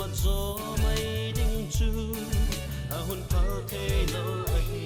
mặt gió mây đinh chu hôn pháo thế lâu ấy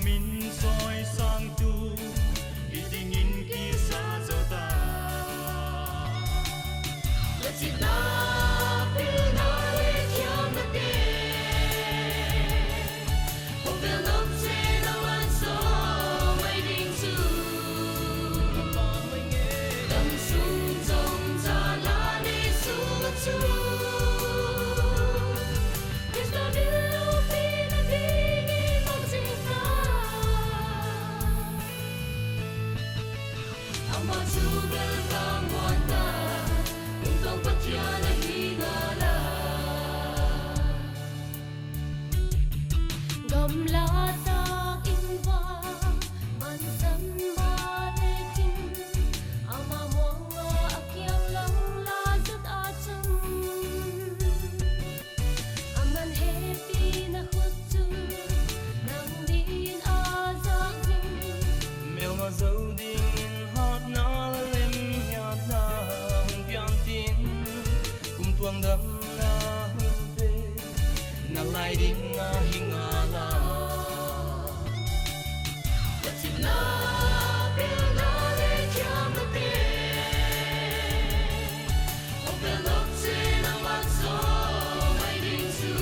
min soi sang tu iding in ki sa zota let's it love feel na chiam na te hope will not say no one so waiting to dam sung zong za la ni su chu lại đi nga hingala let's it love feel na le chiam na te hope will not say no one so waiting to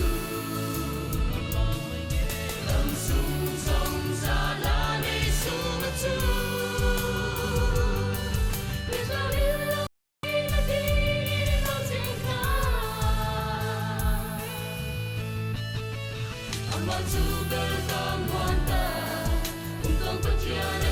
lam sung song za la ni su chu Hãy subscribe cho kênh Ghiền Mì Gõ để không bỏ lỡ những video hấp dẫn.